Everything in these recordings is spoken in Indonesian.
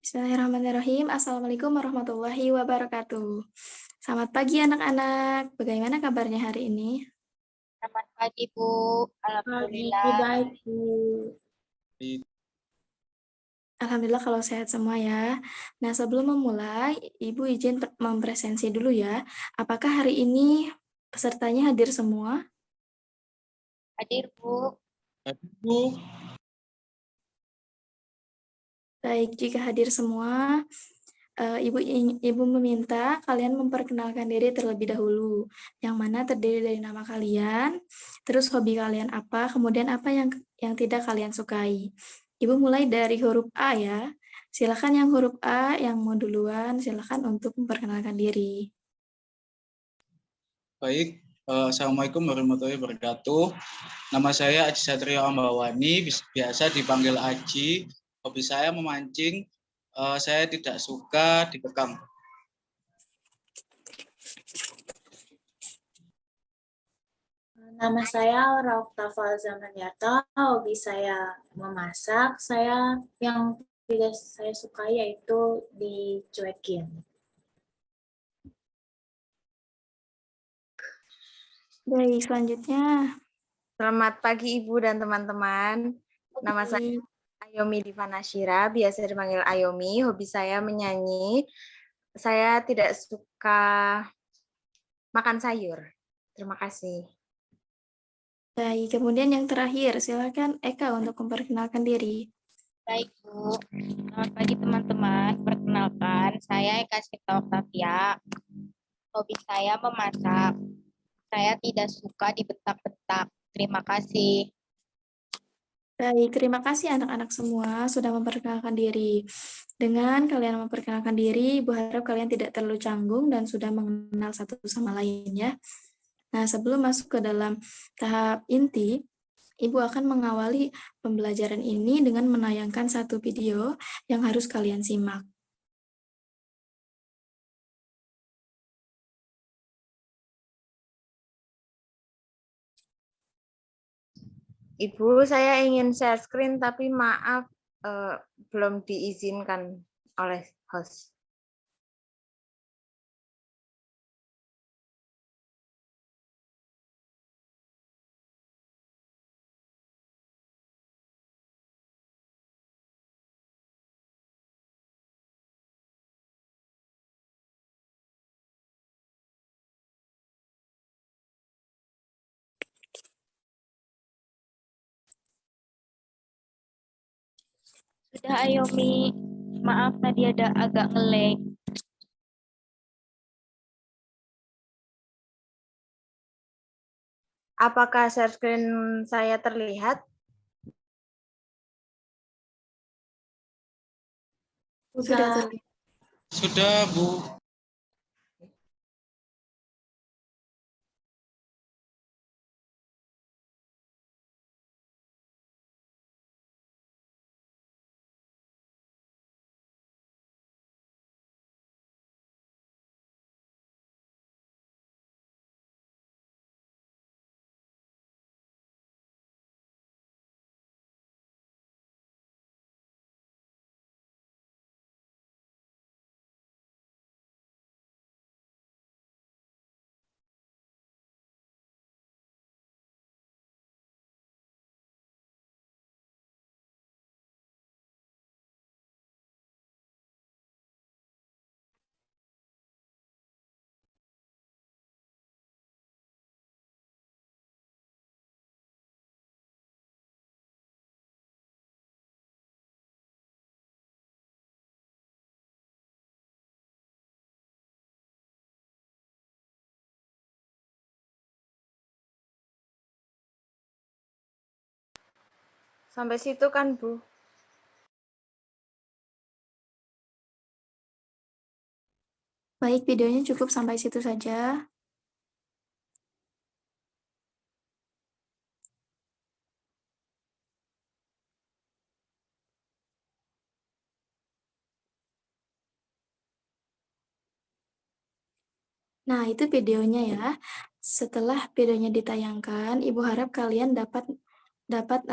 Bismillahirrahmanirrahim. Assalamualaikum warahmatullahi wabarakatuh. Selamat pagi anak-anak. Bagaimana kabarnya hari ini? Selamat pagi, Bu. Pagi, Alhamdulillah. baik, Bu. Alhamdulillah kalau sehat semua ya. Nah, sebelum memulai, Ibu izin mempresensi dulu ya. Apakah hari ini pesertanya hadir semua? Hadir, Bu. Bu. Baik, jika hadir semua, Ibu meminta kalian memperkenalkan diri terlebih dahulu, yang mana terdiri dari nama kalian, terus hobi kalian apa, kemudian apa yang tidak kalian sukai. Ibu mulai dari huruf A ya. Silakan yang huruf A yang mau duluan, silakan untuk memperkenalkan diri. Baik, Assalamualaikum warahmatullahi wabarakatuh. Nama saya Aji Satrio Ambawani, biasa dipanggil Aji. Hobi saya memancing, saya tidak suka dikekang. Nama saya Rauf Tafal Zamaniarto, hobi saya memasak. Yang tidak saya suka yaitu dicuekin. Baik, selanjutnya. Selamat pagi Ibu dan teman-teman. Nama saya Ayomi Divanashira, biasa dipanggil Ayomi. Hobi saya menyanyi. Saya tidak suka makan sayur. Terima kasih. Baik, kemudian yang terakhir, silakan Eka untuk memperkenalkan diri. Baik, Bu. Selamat pagi, teman-teman. Perkenalkan, saya Eka Sipta Oktavia. Hobi saya memasak. Saya tidak suka dibentak-bentak. Terima kasih. Baik, terima kasih anak-anak semua sudah memperkenalkan diri. Dengan kalian memperkenalkan diri, Ibu harap kalian tidak terlalu canggung dan sudah mengenal satu sama lain ya. Nah, sebelum masuk ke dalam tahap inti, Ibu akan mengawali pembelajaran ini dengan menayangkan satu video yang harus kalian simak. Ibu, saya ingin share screen tapi maaf belum diizinkan oleh host. Sudah, Ayomi. Maaf tadi ada agak nge-lag. Apakah share screen saya terlihat? Sudah terlihat. Sudah, Bu. Sampai situ kan, Bu? Baik, videonya cukup sampai situ saja. Nah, itu videonya ya. Setelah videonya ditayangkan, Ibu harap kalian dapat dapat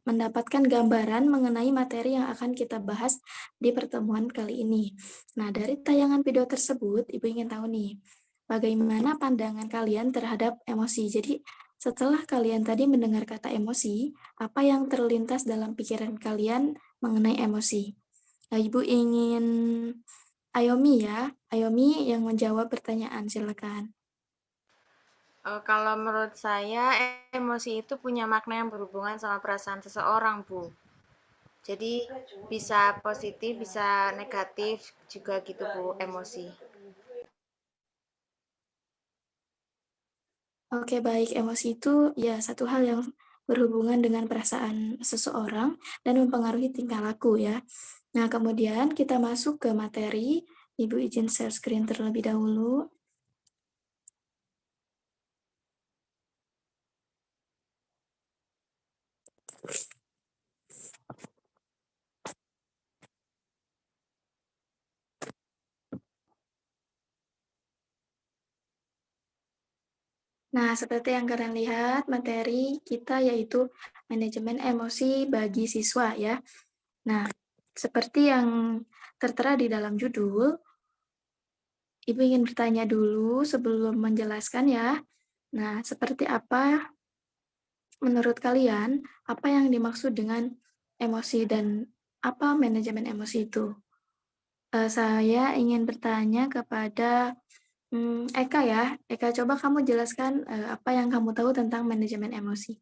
mendapatkan gambaran mengenai materi yang akan kita bahas di pertemuan kali ini. Nah, dari tayangan video tersebut, Ibu ingin tahu nih, bagaimana pandangan kalian terhadap emosi. Jadi, setelah kalian tadi mendengar kata emosi, apa yang terlintas dalam pikiran kalian mengenai emosi? Nah, Ibu ingin Ayomi ya, Ayomi yang menjawab pertanyaan, silakan. Kalau menurut saya, emosi itu punya makna yang berhubungan sama perasaan seseorang, Bu. Jadi bisa positif, bisa negatif juga gitu, Bu, emosi. Oke, baik. Emosi itu ya satu hal yang berhubungan dengan perasaan seseorang dan mempengaruhi tingkah laku ya. Nah, kemudian kita masuk ke materi. Ibu izin share screen terlebih dahulu. Nah, seperti yang kalian lihat, materi kita yaitu manajemen emosi bagi siswa ya. Nah, seperti yang tertera di dalam judul, Ibu ingin bertanya dulu sebelum menjelaskan ya. Nah, seperti apa menurut kalian, apa yang dimaksud dengan emosi dan apa manajemen emosi itu? Saya ingin bertanya kepada Eka ya. Eka, coba kamu jelaskan apa yang kamu tahu tentang manajemen emosi.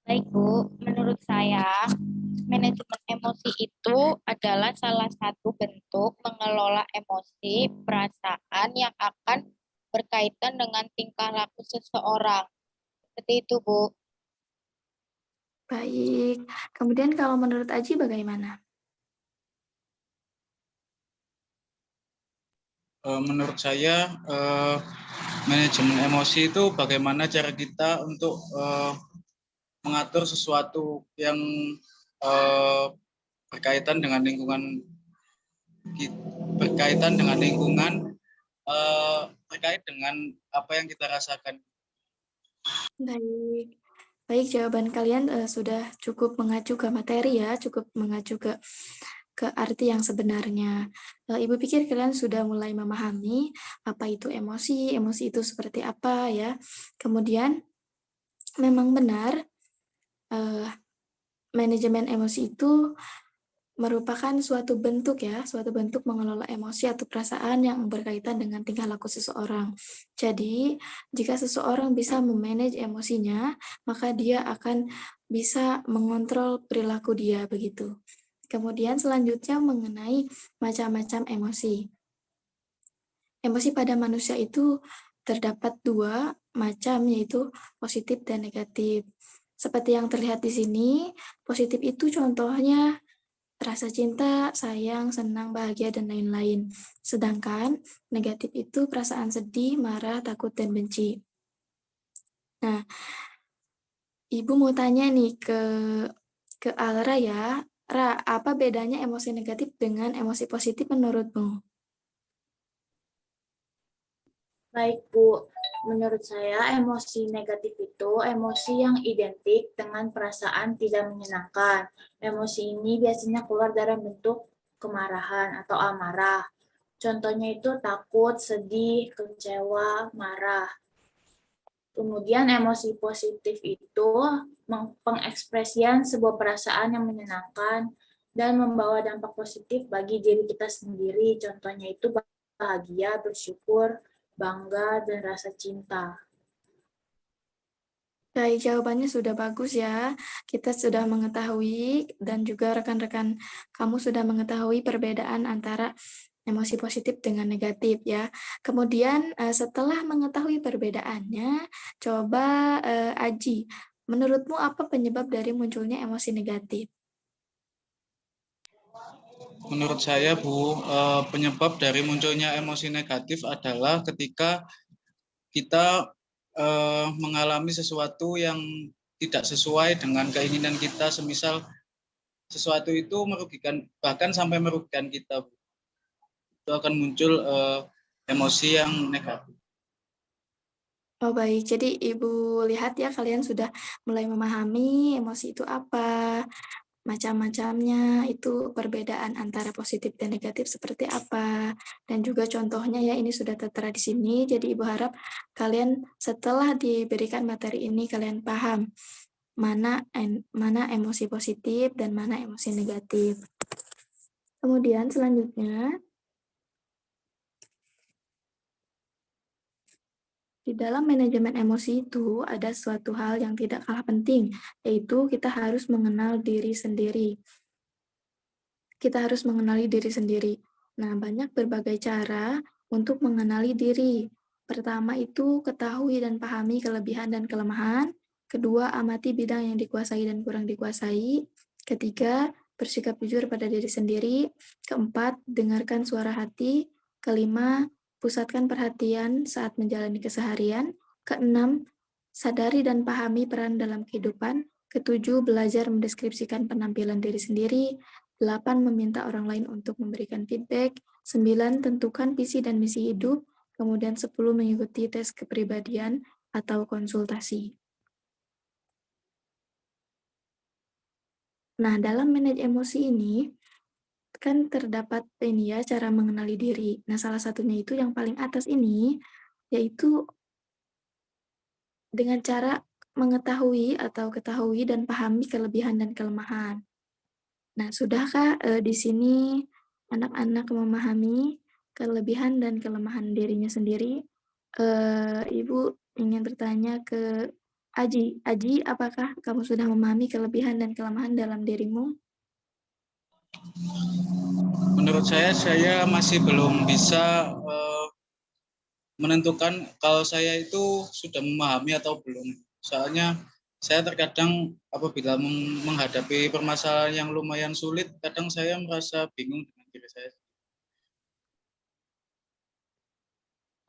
Baik, Bu. Menurut saya, manajemen emosi itu adalah salah satu bentuk mengelola emosi, perasaan yang akan berkaitan dengan tingkah laku seseorang. Seperti itu, Bu. Baik. Kemudian kalau menurut Aji bagaimana? Menurut saya manajemen emosi itu bagaimana cara kita untuk mengatur sesuatu yang berkaitan dengan lingkungan terkait dengan apa yang kita rasakan. Baik. Baik, jawaban kalian sudah cukup mengacu ke materi ya, cukup mengacu ke arti yang sebenarnya. Ibu pikir kalian sudah mulai memahami apa itu emosi, emosi itu seperti apa ya. Kemudian memang benar manajemen emosi itu merupakan suatu bentuk ya, suatu bentuk mengelola emosi atau perasaan yang berkaitan dengan tingkah laku seseorang. Jadi, jika seseorang bisa memanage emosinya, maka dia akan bisa mengontrol perilaku dia begitu. Kemudian selanjutnya mengenai macam-macam emosi. Emosi pada manusia itu terdapat dua macam, yaitu positif dan negatif. Seperti yang terlihat di sini, positif itu contohnya rasa cinta, sayang, senang, bahagia, dan lain-lain. Sedangkan negatif itu perasaan sedih, marah, takut, dan benci. Nah, Ibu mau tanya nih ke Alra ya. Ra, apa bedanya emosi negatif dengan emosi positif menurutmu? Baik, Bu. Menurut saya, emosi negatif itu emosi yang identik dengan perasaan tidak menyenangkan. Emosi ini biasanya keluar dalam bentuk kemarahan atau amarah. Contohnya itu takut, sedih, kecewa, marah. Kemudian emosi positif itu pengekspresian sebuah perasaan yang menyenangkan dan membawa dampak positif bagi diri kita sendiri. Contohnya itu bahagia, bersyukur, bangga, dan rasa cinta. Baik, jawabannya sudah bagus ya. Kita sudah mengetahui dan juga rekan-rekan kamu sudah mengetahui perbedaan antara emosi positif dengan negatif ya. Kemudian setelah mengetahui perbedaannya, coba Aji, menurutmu apa penyebab dari munculnya emosi negatif? Menurut saya, Bu, penyebab dari munculnya emosi negatif adalah ketika kita mengalami sesuatu yang tidak sesuai dengan keinginan kita, semisal sesuatu itu merugikan, bahkan sampai merugikan kita, Bu. Itu akan muncul emosi yang negatif. Oh baik, jadi Ibu lihat ya kalian sudah mulai memahami emosi itu apa, macam-macamnya, itu perbedaan antara positif dan negatif seperti apa, dan juga contohnya ya ini sudah tertera di sini, jadi Ibu harap kalian setelah diberikan materi ini kalian paham mana emosi positif dan mana emosi negatif. Kemudian selanjutnya, di dalam manajemen emosi itu ada suatu hal yang tidak kalah penting, yaitu kita harus mengenal diri sendiri. Kita harus mengenali diri sendiri. Nah, banyak berbagai cara untuk mengenali diri. Pertama itu ketahui dan pahami kelebihan dan kelemahan. Kedua, amati bidang yang dikuasai dan kurang dikuasai. Ketiga, bersikap jujur pada diri sendiri. Keempat, dengarkan suara hati. Kelima, pusatkan perhatian saat menjalani keseharian. Keenam, sadari dan pahami peran dalam kehidupan. Ketujuh, belajar mendeskripsikan penampilan diri sendiri. 8. Meminta orang lain untuk memberikan feedback. 9. Tentukan visi dan misi hidup. Kemudian 10. Mengikuti tes kepribadian atau konsultasi. Nah, dalam manage emosi ini, kan terdapat ini ya, cara mengenali diri. Nah, salah satunya itu yang paling atas ini, yaitu dengan cara mengetahui atau ketahui dan pahami kelebihan dan kelemahan. Nah, sudahkah di sini anak-anak memahami kelebihan dan kelemahan dirinya sendiri? Ibu ingin bertanya ke Aji. Aji, apakah kamu sudah memahami kelebihan dan kelemahan dalam dirimu? Menurut saya masih belum bisa menentukan kalau saya itu sudah memahami atau belum. Soalnya saya terkadang apabila menghadapi permasalahan yang lumayan sulit, kadang saya merasa bingung dengan diri saya.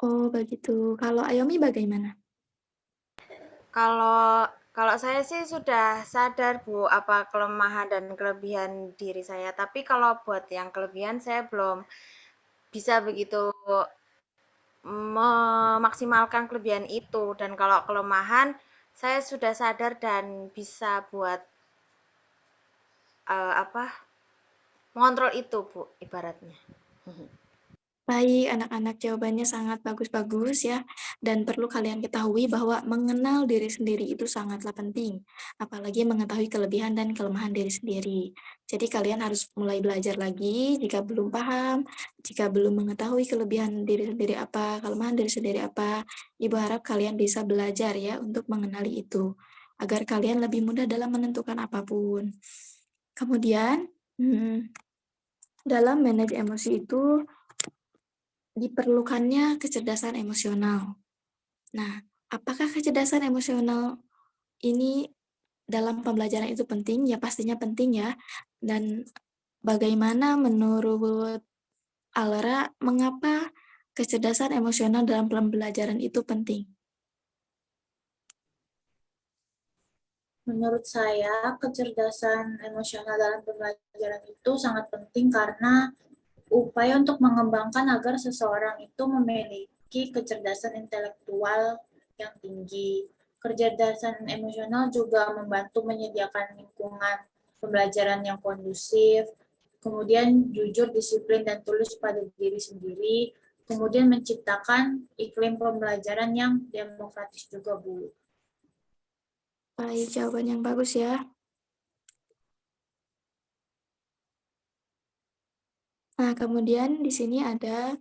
Oh, begitu. Kalau Ayomi bagaimana? Kalau saya sih sudah sadar Bu apa kelemahan dan kelebihan diri saya. Tapi kalau buat yang kelebihan saya belum bisa begitu memaksimalkan kelebihan itu. Dan kalau kelemahan saya sudah sadar dan bisa buat apa mengontrol itu Bu ibaratnya. Baik, anak-anak jawabannya sangat bagus-bagus ya, dan perlu kalian ketahui bahwa mengenal diri sendiri itu sangatlah penting, apalagi mengetahui kelebihan dan kelemahan diri sendiri. Jadi kalian harus mulai belajar lagi jika belum paham, jika belum mengetahui kelebihan diri sendiri apa, kelemahan diri sendiri apa, Ibu harap kalian bisa belajar ya untuk mengenali itu, agar kalian lebih mudah dalam menentukan apapun. Kemudian, dalam manage emosi itu diperlukannya kecerdasan emosional. Nah, apakah kecerdasan emosional ini dalam pembelajaran itu penting? Ya pastinya penting ya. Dan bagaimana menurut Alra, mengapa kecerdasan emosional dalam pembelajaran itu penting? Menurut saya, kecerdasan emosional dalam pembelajaran itu sangat penting karena upaya untuk mengembangkan agar seseorang itu memiliki kecerdasan intelektual yang tinggi. Kecerdasan emosional juga membantu menyediakan lingkungan pembelajaran yang kondusif, kemudian jujur, disiplin, dan tulus pada diri sendiri, kemudian menciptakan iklim pembelajaran yang demokratis juga, Bu. Baik, jawaban yang bagus ya. Nah, kemudian di sini ada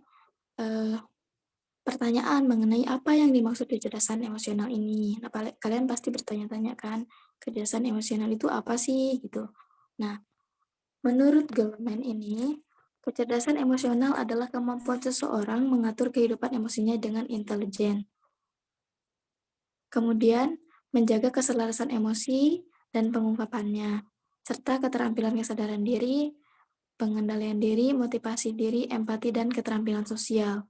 pertanyaan mengenai apa yang dimaksud kecerdasan emosional ini. Nah, kalian pasti bertanya-tanya kan, kecerdasan emosional itu apa sih gitu. Nah, menurut Goleman ini, kecerdasan emosional adalah kemampuan seseorang mengatur kehidupan emosinya dengan intelijen. Kemudian, menjaga keselarasan emosi dan pengungkapannya, serta keterampilan kesadaran diri, pengendalian diri, motivasi diri, empati, dan keterampilan sosial.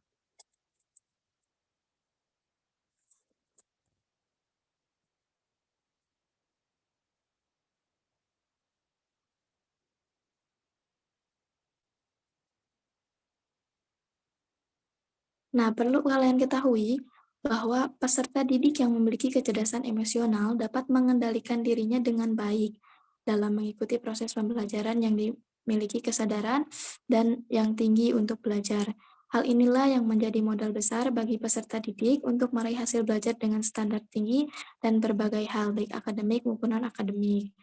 Nah, perlu kalian ketahui bahwa peserta didik yang memiliki kecerdasan emosional dapat mengendalikan dirinya dengan baik dalam mengikuti proses pembelajaran yang dimiliki kesadaran dan yang tinggi untuk belajar. Hal inilah yang menjadi modal besar bagi peserta didik untuk meraih hasil belajar dengan standar tinggi dan berbagai hal, baik akademik maupun non-akademik.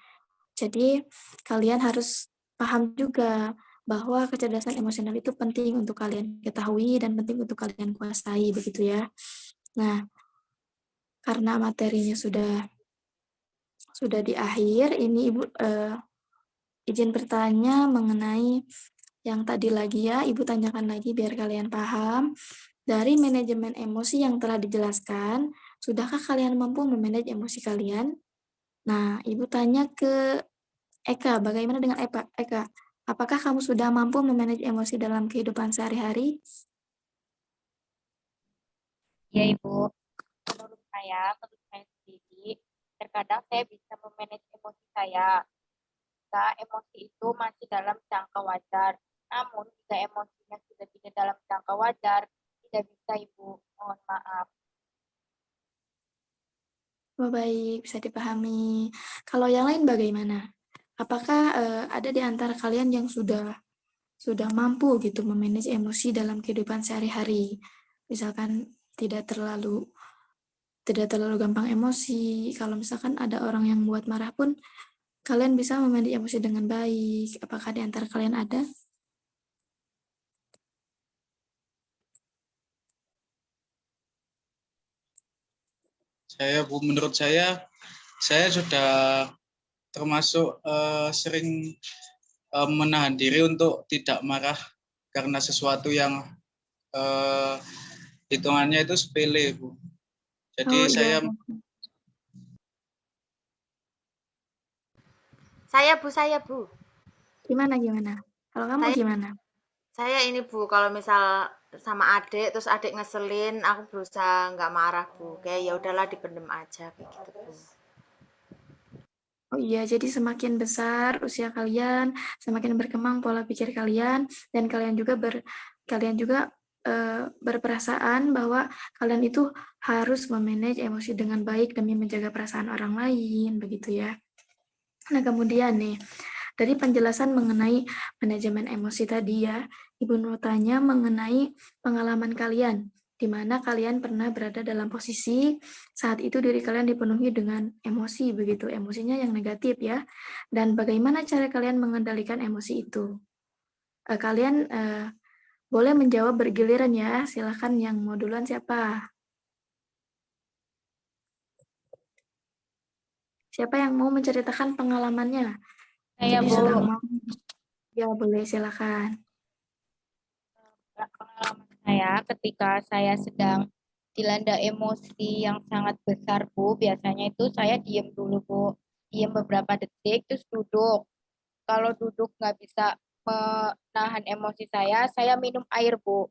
Jadi, kalian harus paham juga bahwa kecerdasan emosional itu penting untuk kalian ketahui dan penting untuk kalian kuasai, begitu ya. Nah, karena materinya sudah di akhir, ini Ibu izin bertanya mengenai yang tadi lagi ya, Ibu tanyakan lagi biar kalian paham. Dari manajemen emosi yang telah dijelaskan, sudahkah kalian mampu memanage emosi kalian? Nah, Ibu tanya ke Eka, bagaimana dengan Eka? Apakah kamu sudah mampu memanage emosi dalam kehidupan sehari-hari? Ya, Ibu. Menurut saya sendiri, terkadang saya bisa memanage emosi saya. Jika emosi itu masih dalam jangka wajar. Namun, jika emosinya sudah tidak dalam jangka wajar, tidak bisa, Ibu. Mohon maaf. Oh, baik, bisa dipahami. Kalau yang lain bagaimana? Apakah ada di antara kalian yang sudah mampu gitu memanage emosi dalam kehidupan sehari-hari? Misalkan tidak terlalu gampang emosi. Kalau misalkan ada orang yang buat marah pun, kalian bisa memanage emosi dengan baik. Apakah di antara kalian ada? Menurut saya sudah termasuk sering menahan diri untuk tidak marah karena sesuatu yang hitungannya itu sepele, Bu. Jadi Oh iya, Saya Bu. gimana? Kalau kamu Saya gimana? saya ini Bu, kalau misal sama adik terus adik ngeselin, aku berusaha nggak marah Bu. Kayak ya udahlah dipendem aja kayak gitu Bu. Oh iya, jadi semakin besar usia kalian, semakin berkembang pola pikir kalian, dan kalian juga berperasaan bahwa kalian itu harus memanage emosi dengan baik demi menjaga perasaan orang lain, begitu ya. Nah, kemudian nih, dari penjelasan mengenai manajemen emosi tadi ya, Ibu mau tanya mengenai pengalaman kalian, di mana kalian pernah berada dalam posisi saat itu diri kalian dipenuhi dengan emosi, begitu, emosinya yang negatif ya, dan bagaimana cara kalian mengendalikan emosi itu. Kalian boleh menjawab bergiliran ya, silakan yang mau duluan siapa? Siapa yang mau menceritakan pengalamannya? Saya, Jadi Bu. sedang mau, ya boleh silakan. Pengalaman saya ketika saya sedang dilanda emosi yang sangat besar, Bu, biasanya itu saya diem dulu, Bu. Diem beberapa detik, terus duduk. Kalau duduk nggak bisa menahan emosi saya minum air, Bu.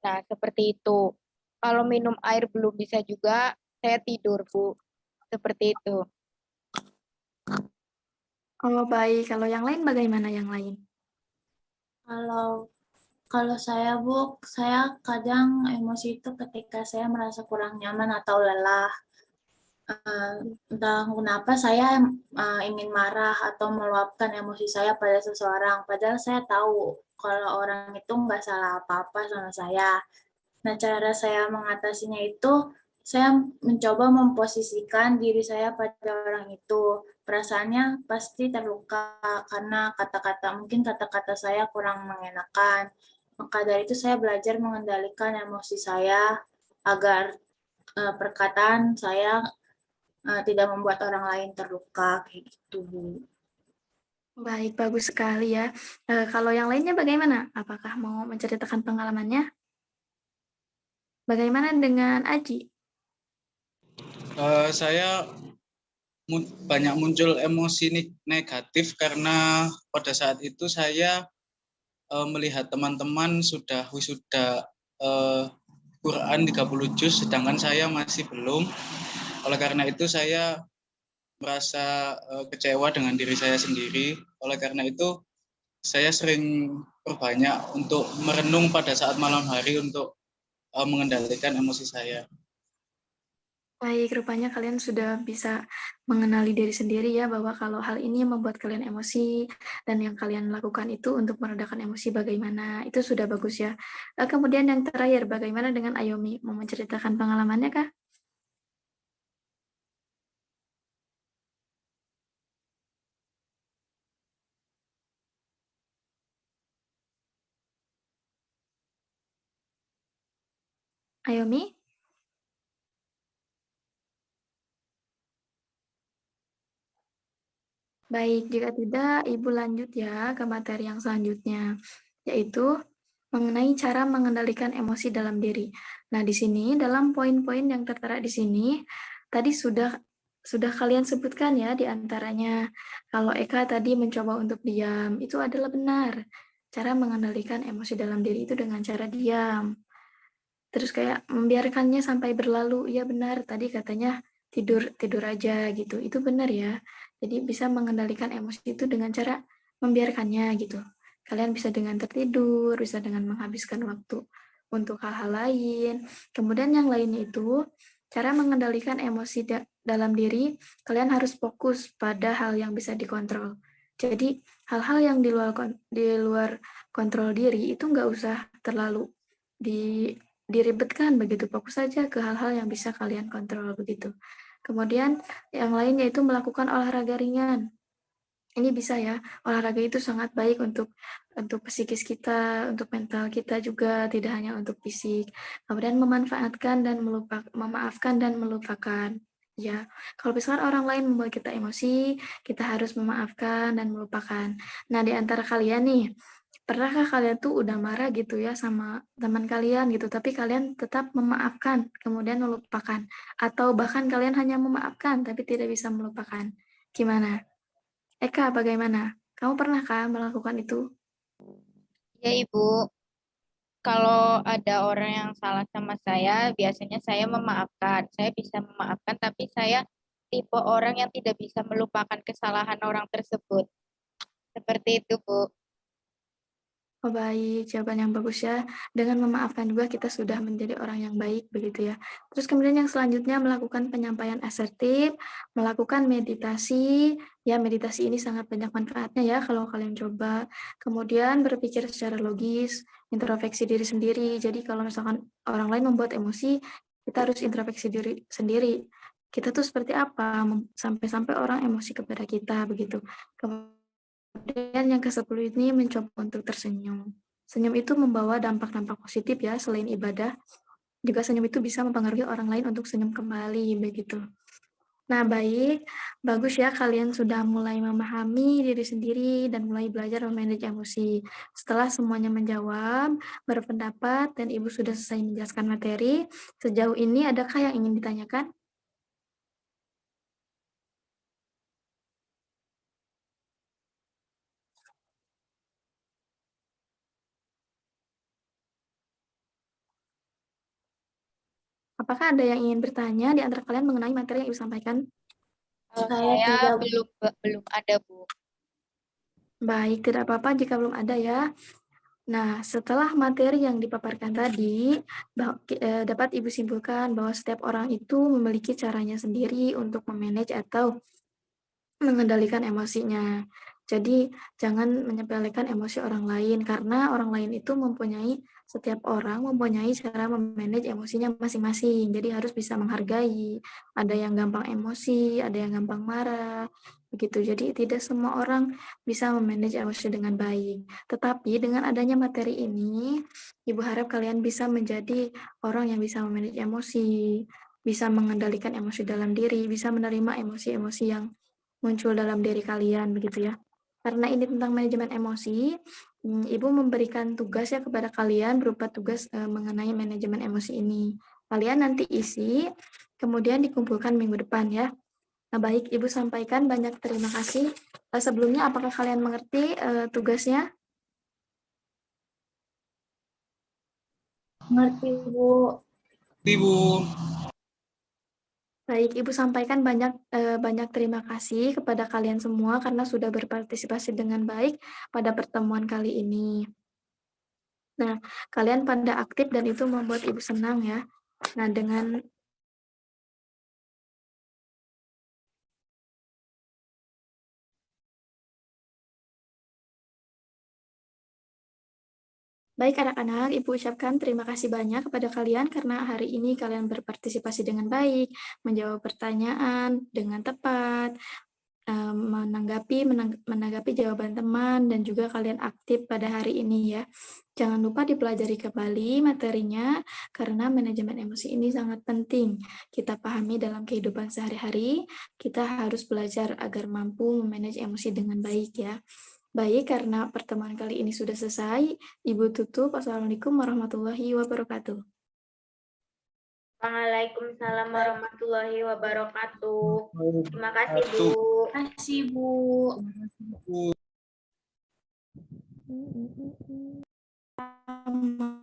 Nah, seperti itu. Kalau minum air belum bisa juga, saya tidur, Bu. Seperti itu. Oh baik, kalau yang lain bagaimana yang lain? Kalau kalau saya, Bu, saya kadang emosi itu ketika saya merasa kurang nyaman atau lelah. Entah kenapa saya ingin marah atau meluapkan emosi saya pada seseorang, padahal saya tahu kalau orang itu nggak salah apa-apa sama saya. Nah, cara saya mengatasinya itu, saya mencoba memposisikan diri saya pada orang itu. Perasaannya pasti terluka karena mungkin kata-kata saya kurang mengenakan. Maka dari itu saya belajar mengendalikan emosi saya agar perkataan saya tidak membuat orang lain terluka, kayak gitu, Bu. Baik, bagus sekali ya. Kalau yang lainnya bagaimana? Apakah mau menceritakan pengalamannya? Bagaimana dengan Aji? Saya banyak muncul emosi negatif karena pada saat itu saya melihat teman-teman sudah wisuda Quran 30 juz, sedangkan saya masih belum. Oleh karena itu saya merasa kecewa dengan diri saya sendiri. Oleh karena itu saya sering berbanyak untuk merenung pada saat malam hari untuk mengendalikan emosi saya. Baik, rupanya kalian sudah bisa mengenali diri sendiri ya, bahwa kalau hal ini membuat kalian emosi, dan yang kalian lakukan itu untuk meredakan emosi bagaimana, itu sudah bagus ya. Kemudian yang terakhir, bagaimana dengan Ayomi? Mau menceritakan pengalamannya kah? Ayomi? Baik, jika tidak, Ibu lanjut ya ke materi yang selanjutnya, yaitu mengenai cara mengendalikan emosi dalam diri. Nah, di sini dalam poin-poin yang tertera di sini, tadi sudah kalian sebutkan ya di antaranya. Kalau Eka tadi mencoba untuk diam, itu adalah benar. Cara mengendalikan emosi dalam diri itu dengan cara diam. Terus kayak membiarkannya sampai berlalu, iya benar, tadi katanya tidur aja gitu, itu benar ya. Jadi bisa mengendalikan emosi itu dengan cara membiarkannya gitu. Kalian bisa dengan tertidur, bisa dengan menghabiskan waktu untuk hal-hal lain. Kemudian yang lainnya itu, cara mengendalikan emosi dalam diri, kalian harus fokus pada hal yang bisa dikontrol. Jadi hal-hal yang di luar kontrol diri itu nggak usah terlalu diribetkan begitu, fokus saja ke hal-hal yang bisa kalian kontrol begitu. Kemudian yang lain yaitu melakukan olahraga ringan. Ini bisa ya, olahraga itu sangat baik untuk psikis kita, untuk mental kita juga, tidak hanya untuk fisik. Kemudian memaafkan dan melupakan. Ya, kalau misalkan orang lain membuat kita emosi, kita harus memaafkan dan melupakan. Nah, di antara kalian nih, pernahkah kalian tuh udah marah gitu ya sama teman kalian gitu, tapi kalian tetap memaafkan, kemudian melupakan, atau bahkan kalian hanya memaafkan tapi tidak bisa melupakan? Gimana? Eka, bagaimana? Kamu pernahkah melakukan itu? Ya, Ibu. Kalau ada orang yang salah sama saya, biasanya saya memaafkan. Saya bisa memaafkan, tapi saya tipe orang yang tidak bisa melupakan kesalahan orang tersebut. Seperti itu, Bu. Oh baik, jawaban yang bagus ya. Dengan memaafkan juga kita sudah menjadi orang yang baik begitu ya. Terus kemudian yang selanjutnya melakukan penyampaian asertif, melakukan meditasi. Ya, meditasi ini sangat banyak manfaatnya ya kalau kalian coba. Kemudian berpikir secara logis, introspeksi diri sendiri. Jadi kalau misalkan orang lain membuat emosi, kita harus introspeksi diri sendiri. Kita tuh seperti apa sampai-sampai orang emosi kepada kita begitu. Kemudian yang ke-10 ini mencoba untuk tersenyum. Senyum itu membawa dampak-dampak positif ya, selain ibadah, juga senyum itu bisa mempengaruhi orang lain untuk senyum kembali, begitu. Nah, baik, bagus ya kalian sudah mulai memahami diri sendiri dan mulai belajar memanage emosi. Setelah semuanya menjawab, berpendapat, dan Ibu sudah selesai menjelaskan materi, sejauh ini adakah yang ingin ditanyakan? Apakah ada yang ingin bertanya di antara kalian mengenai materi yang Ibu sampaikan? Kalau Saya saya tidak, belum ada, Bu. Baik, tidak apa-apa jika belum ada ya. Nah, setelah materi yang dipaparkan tadi, dapat Ibu simpulkan bahwa setiap orang itu memiliki caranya sendiri untuk memanage atau mengendalikan emosinya. Jadi, jangan menyepelekan emosi orang lain, karena orang lain itu setiap orang mempunyai cara memanage emosinya masing-masing. Jadi, harus bisa menghargai. Ada yang gampang emosi, ada yang gampang marah, begitu. Jadi, tidak semua orang bisa memanage emosi dengan baik. Tetapi, dengan adanya materi ini, Ibu harap kalian bisa menjadi orang yang bisa memanage emosi, bisa mengendalikan emosi dalam diri, bisa menerima emosi-emosi yang muncul dalam diri kalian begitu ya. Karena ini tentang manajemen emosi, Ibu memberikan tugas ya kepada kalian berupa tugas mengenai manajemen emosi ini. Kalian nanti isi, kemudian dikumpulkan minggu depan ya. Nah, baik, Ibu sampaikan banyak terima kasih. Sebelumnya, apakah kalian mengerti tugasnya? mengerti, Bu. Ibu, Baik, Ibu sampaikan banyak terima kasih kepada kalian semua karena sudah berpartisipasi dengan baik pada pertemuan kali ini. Nah, kalian pada aktif dan itu membuat Ibu senang ya. Nah, dengan baik anak-anak, Ibu ucapkan terima kasih banyak kepada kalian karena hari ini kalian berpartisipasi dengan baik, menjawab pertanyaan dengan tepat, menanggapi jawaban teman, dan juga kalian aktif pada hari ini ya. Jangan lupa dipelajari kembali materinya, karena manajemen emosi ini sangat penting kita pahami dalam kehidupan sehari-hari. Kita harus belajar agar mampu memanage emosi dengan baik ya. Baik, karena pertemuan kali ini sudah selesai, Ibu tutup. Assalamualaikum warahmatullahi wabarakatuh. Waalaikumsalam warahmatullahi wabarakatuh. Terima kasih, Bu. Terima kasih, Bu. Sama.